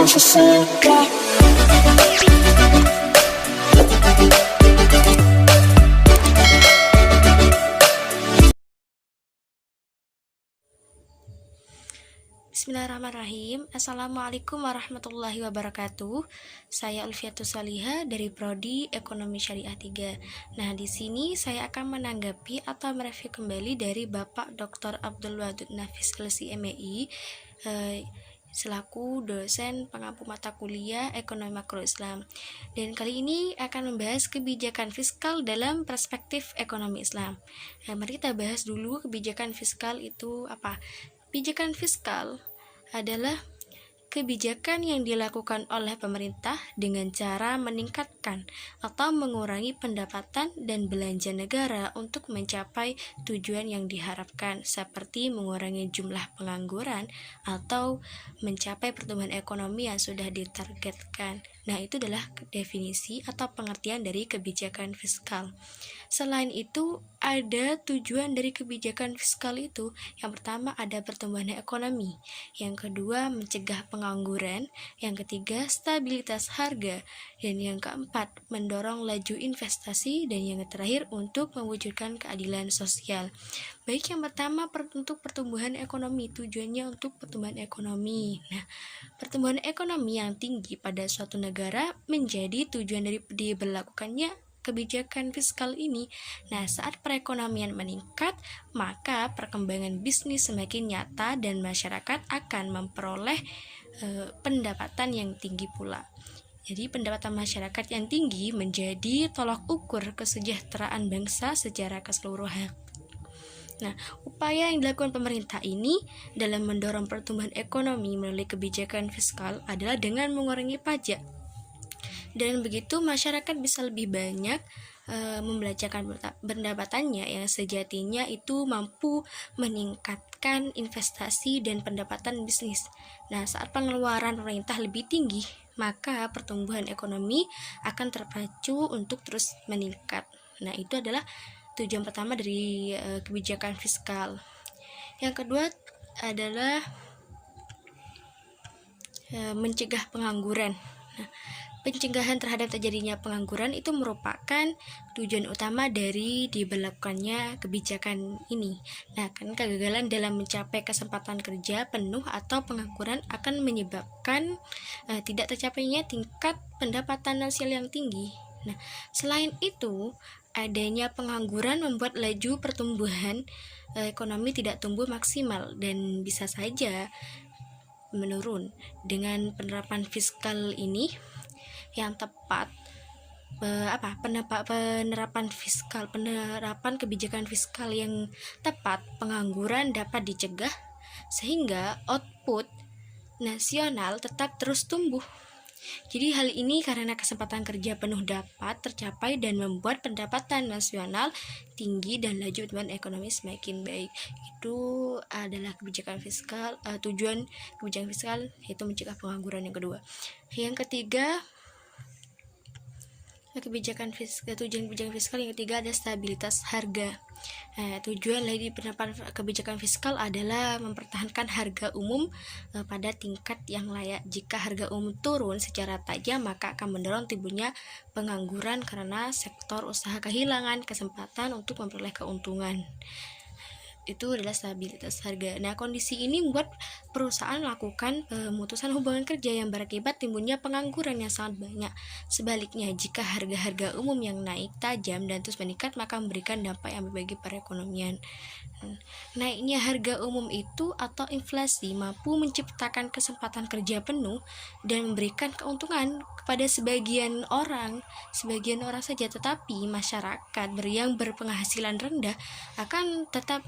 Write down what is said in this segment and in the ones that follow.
Bismillahirrahmanirrahim. Assalamualaikum warahmatullahi wabarakatuh. Saya Ulfiatus Saliha dari Prodi Ekonomi Syariah 3. Nah, di sini saya akan menanggapi atau mereview kembali dari Bapak Dr. Abdul Wadud Nafis LC.MEI selaku dosen pengampu mata kuliah Ekonomi Makro Islam. Dan kali ini akan membahas kebijakan fiskal dalam perspektif ekonomi Islam. Nah, mari kita bahas dulu kebijakan fiskal itu apa. Kebijakan fiskal adalah kebijakan yang dilakukan oleh pemerintah dengan cara meningkatkan atau mengurangi pendapatan dan belanja negara untuk mencapai tujuan yang diharapkan, seperti mengurangi jumlah pengangguran atau mencapai pertumbuhan ekonomi yang sudah ditargetkan. Nah, itu adalah definisi atau pengertian dari kebijakan fiskal. Selain itu, ada tujuan dari kebijakan fiskal itu. Yang pertama ada pertumbuhan ekonomi, yang kedua mencegah pengangguran, yang ketiga stabilitas harga, dan yang keempat mendorong laju investasi, dan yang terakhir untuk mewujudkan keadilan sosial. Baik, yang pertama untuk pertumbuhan ekonomi, tujuannya untuk pertumbuhan ekonomi. Nah, pertumbuhan ekonomi yang tinggi pada suatu negara menjadi tujuan dari diberlakukannya kebijakan fiskal ini. Nah, saat perekonomian meningkat, maka perkembangan bisnis semakin nyata dan masyarakat akan memperoleh pendapatan yang tinggi pula. Jadi pendapatan masyarakat yang tinggi menjadi tolak ukur kesejahteraan bangsa secara keseluruhan. Nah, upaya yang dilakukan pemerintah ini dalam mendorong pertumbuhan ekonomi melalui kebijakan fiskal adalah dengan mengurangi pajak. Dan begitu masyarakat bisa lebih banyak membelanjakan pendapatannya yang sejatinya itu mampu meningkatkan investasi dan pendapatan bisnis. Nah, saat pengeluaran pemerintah lebih tinggi, maka pertumbuhan ekonomi akan terpacu untuk terus meningkat. Nah, itu adalah tujuan pertama dari kebijakan fiskal. Yang kedua adalah mencegah pengangguran. Nah, pencegahan terhadap terjadinya pengangguran itu merupakan tujuan utama dari diberlakukannya kebijakan ini. Nah, kan kegagalan dalam mencapai kesempatan kerja penuh atau pengangguran akan menyebabkan tidak tercapainya tingkat pendapatan nasional yang tinggi. Nah, selain itu, adanya pengangguran membuat laju pertumbuhan ekonomi tidak tumbuh maksimal dan bisa saja menurun. Dengan penerapan fiskal ini yang tepat, penerapan kebijakan fiskal yang tepat, pengangguran dapat dicegah sehingga output nasional tetap terus tumbuh. Jadi hal ini karena kesempatan kerja penuh dapat tercapai dan membuat pendapatan nasional tinggi dan laju pertumbuhan ekonomi semakin baik. Itu adalah kebijakan fiskal, tujuan kebijakan fiskal yaitu mencegah pengangguran yang kedua. Yang ketiga, tujuan kebijakan fiskal yang ketiga ada stabilitas harga. Tujuan dari penerapan kebijakan fiskal adalah mempertahankan harga umum pada tingkat yang layak. Jika harga umum turun secara tajam, maka akan mendorong timbulnya pengangguran karena sektor usaha kehilangan kesempatan untuk memperoleh keuntungan. Itu adalah stabilitas harga. Nah, kondisi ini membuat perusahaan melakukan pemutusan hubungan kerja yang berakibat timbulnya pengangguran yang sangat banyak. Sebaliknya, jika harga-harga umum yang naik tajam dan terus meningkat, maka memberikan dampak yang bagi perekonomian. Naiknya harga umum itu atau inflasi mampu menciptakan kesempatan kerja penuh dan memberikan keuntungan kepada sebagian orang saja, tetapi masyarakat yang berpenghasilan rendah akan tetap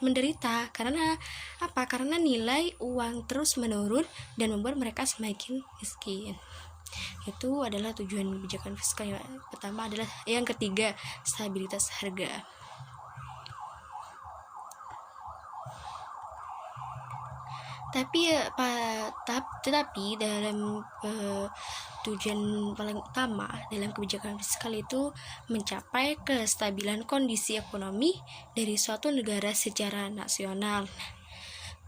menderita. Karena apa? Karena nilai uang terus menurun dan membuat mereka semakin miskin. Itu adalah tujuan kebijakan fiskal. Yang pertama adalah, yang ketiga, stabilitas harga. Tetapi dalam tujuan paling utama dalam kebijakan fiskal itu mencapai kestabilan kondisi ekonomi dari suatu negara secara nasional.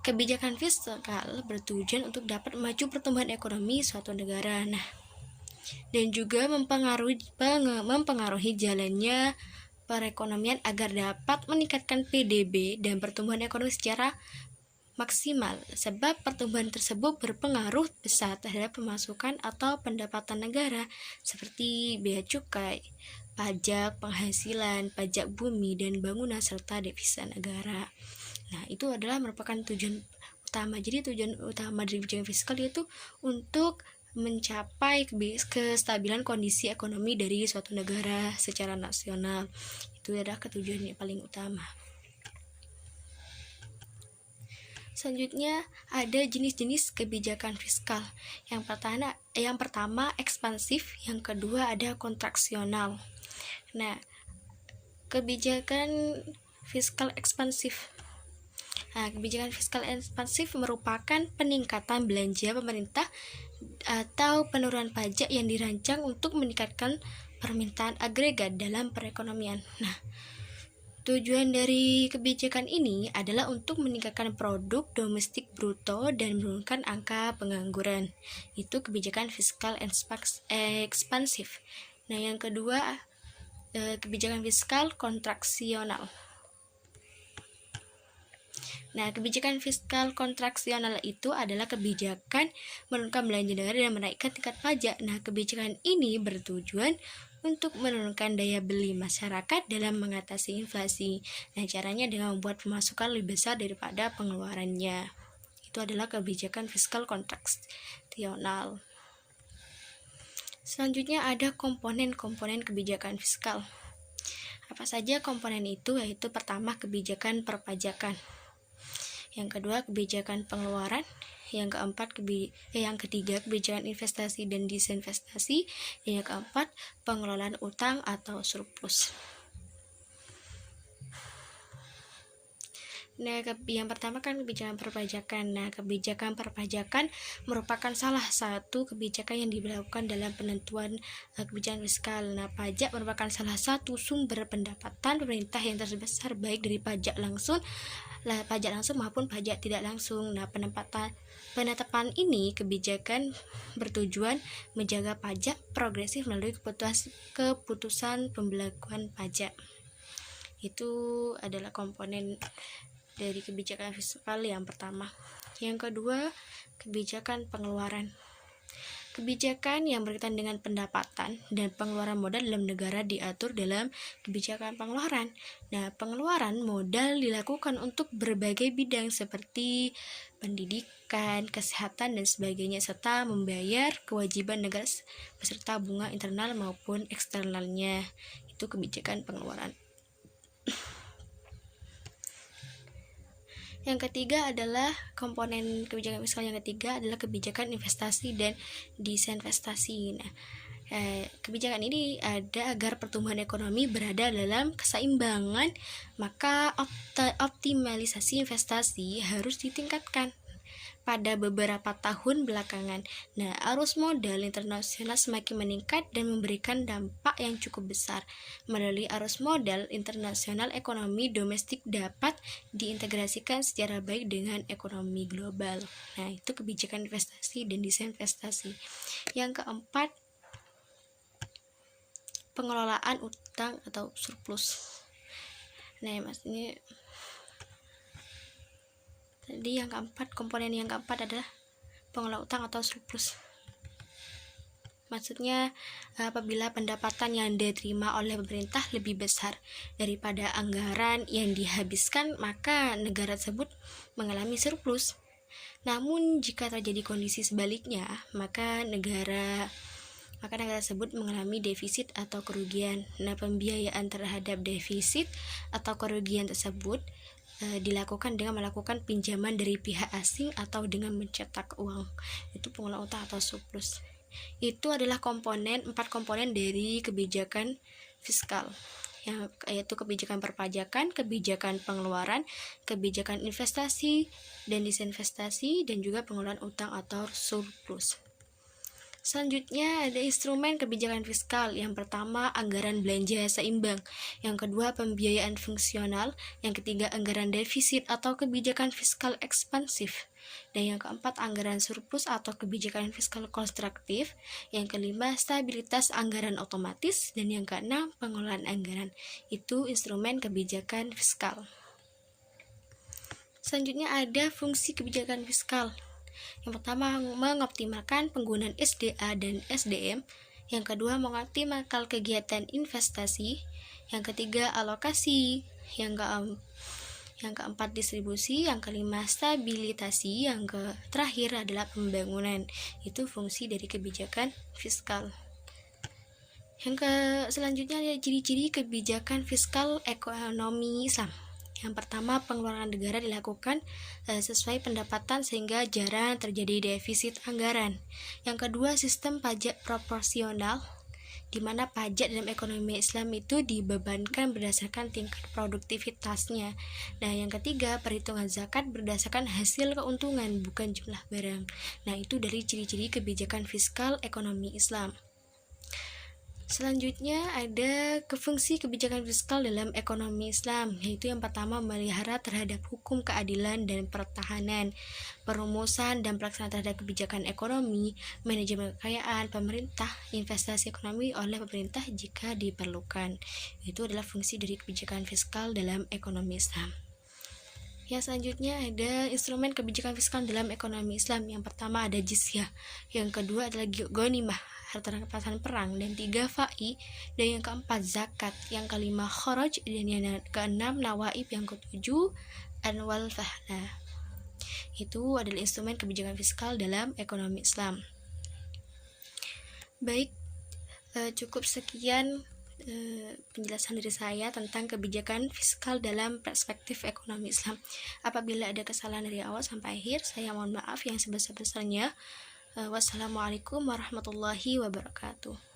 kebijakan fiskal bertujuan untuk dapat maju pertumbuhan ekonomi suatu negara. Nah, dan juga mempengaruhi jalannya perekonomian agar dapat meningkatkan PDB dan pertumbuhan ekonomi secara maksimal, sebab pertumbuhan tersebut berpengaruh besar terhadap pemasukan atau pendapatan negara seperti bea cukai, pajak penghasilan, pajak bumi dan bangunan, serta devisa negara. Nah, itu adalah merupakan tujuan utama. Jadi tujuan utama dari kebijakan fiskal yaitu untuk mencapai kestabilan kondisi ekonomi dari suatu negara secara nasional. Itu adalah tujuan yang paling utama. Selanjutnya ada jenis-jenis kebijakan fiskal. Yang pertama ekspansif, yang kedua ada kontraksional. Nah, kebijakan fiskal ekspansif. Kebijakan fiskal ekspansif merupakan peningkatan belanja pemerintah atau penurunan pajak yang dirancang untuk meningkatkan permintaan agregat dalam perekonomian. Nah, tujuan dari kebijakan ini adalah untuk meningkatkan produk domestik bruto dan menurunkan angka pengangguran. Itu kebijakan fiskal ekspansif. Nah, yang kedua, kebijakan fiskal kontraksional. Nah, kebijakan fiskal kontraksional itu adalah kebijakan menurunkan belanja negara dan menaikkan tingkat pajak. Nah, kebijakan ini bertujuan untuk menurunkan daya beli masyarakat dalam mengatasi inflasi. Nah, caranya dengan membuat pemasukan lebih besar daripada pengeluarannya. Itu adalah kebijakan fiskal kontraksional. Selanjutnya ada komponen-komponen kebijakan fiskal. Apa saja komponen itu? Yaitu pertama, kebijakan perpajakan. Yang kedua, kebijakan pengeluaran. Yang ketiga, kebijakan investasi dan disinvestasi. Dan yang keempat, pengelolaan utang atau surplus. Nah, yang pertama kan kebijakan perpajakan. Nah, kebijakan perpajakan merupakan salah satu kebijakan yang dilakukan dalam penentuan kebijakan fiskal. Nah, pajak merupakan salah satu sumber pendapatan pemerintah yang terbesar, baik dari pajak langsung maupun pajak tidak langsung. Nah, penetapan ini kebijakan bertujuan menjaga pajak progresif melalui keputusan pembelakuan pajak. Itu adalah komponen dari kebijakan fiskal yang pertama. Yang kedua, kebijakan pengeluaran. Kebijakan yang berkaitan dengan pendapatan dan pengeluaran modal dalam negara diatur dalam kebijakan pengeluaran. Nah, pengeluaran modal dilakukan untuk berbagai bidang seperti pendidikan, kesehatan, dan sebagainya, serta membayar kewajiban negara beserta bunga internal maupun eksternalnya. Itu kebijakan pengeluaran. Yang ketiga adalah komponen kebijakan fiskal yang ketiga adalah kebijakan investasi dan disinvestasi. Nah, kebijakan ini ada agar pertumbuhan ekonomi berada dalam keseimbangan, maka optimalisasi investasi harus ditingkatkan pada beberapa tahun belakangan. Nah, arus modal internasional semakin meningkat dan memberikan dampak yang cukup besar. Melalui arus modal internasional, ekonomi domestik dapat diintegrasikan secara baik dengan ekonomi global. Nah, itu kebijakan investasi dan disinvestasi. Yang keempat, pengelolaan utang atau surplus. Nah, maksudnya jadi komponen yang keempat adalah pengelolaan utang atau surplus. Maksudnya apabila pendapatan yang diterima oleh pemerintah lebih besar daripada anggaran yang dihabiskan, maka negara tersebut mengalami surplus. Namun jika terjadi kondisi sebaliknya, maka negara tersebut mengalami defisit atau kerugian. Nah, pembiayaan terhadap defisit atau kerugian tersebut dilakukan dengan melakukan pinjaman dari pihak asing atau dengan mencetak uang. Itu pengelolaan utang atau surplus. Itu adalah 4 komponen dari kebijakan fiskal, yaitu kebijakan perpajakan, kebijakan pengeluaran, kebijakan investasi dan disinvestasi, dan juga pengelolaan utang atau surplus. Selanjutnya ada instrumen kebijakan fiskal. Yang pertama, anggaran belanja seimbang. Yang kedua, pembiayaan fungsional. Yang ketiga, anggaran defisit atau kebijakan fiskal ekspansif. Dan yang keempat, anggaran surplus atau kebijakan fiskal konstruktif. Yang kelima, stabilitas anggaran otomatis. Dan yang keenam, pengelolaan anggaran. Itu instrumen kebijakan fiskal. Selanjutnya ada fungsi kebijakan fiskal. Yang pertama, mengoptimalkan penggunaan SDA dan SDM. Yang kedua, mengoptimalkan kegiatan investasi. Yang ketiga, alokasi. Yang keempat, distribusi. Yang kelima, stabilitasi. Yang terakhir adalah pembangunan. Itu fungsi dari kebijakan fiskal. Selanjutnya ada ciri-ciri kebijakan fiskal ekonomi Islam. Yang pertama, pengeluaran negara dilakukan sesuai pendapatan sehingga jarang terjadi defisit anggaran. Yang kedua, sistem pajak proporsional, di mana pajak dalam ekonomi Islam itu dibebankan berdasarkan tingkat produktivitasnya. Nah, yang ketiga, perhitungan zakat berdasarkan hasil keuntungan, bukan jumlah barang. Nah, itu dari ciri-ciri kebijakan fiskal ekonomi Islam. Selanjutnya ada fungsi kebijakan fiskal dalam ekonomi Islam, yaitu yang pertama, memelihara terhadap hukum keadilan dan pertahanan, perumusan dan pelaksanaan terhadap kebijakan ekonomi, manajemen kekayaan pemerintah, investasi ekonomi oleh pemerintah jika diperlukan. Itu adalah fungsi dari kebijakan fiskal dalam ekonomi Islam. Yang selanjutnya ada instrumen kebijakan fiskal dalam ekonomi Islam. Yang pertama ada jizyah, yang kedua adalah ghanimah, harta rampasan perang, dan tiga fa'i, dan yang keempat zakat, yang kelima kharaj, dan yang keenam nawaib, yang ketujuh anwal fahla. Itu adalah instrumen kebijakan fiskal dalam ekonomi Islam. Baik, cukup sekian penjelasan dari saya tentang kebijakan fiskal dalam perspektif ekonomi Islam. Apabila ada kesalahan dari awal sampai akhir, saya mohon maaf yang sebesar-besarnya. Wassalamualaikum warahmatullahi wabarakatuh.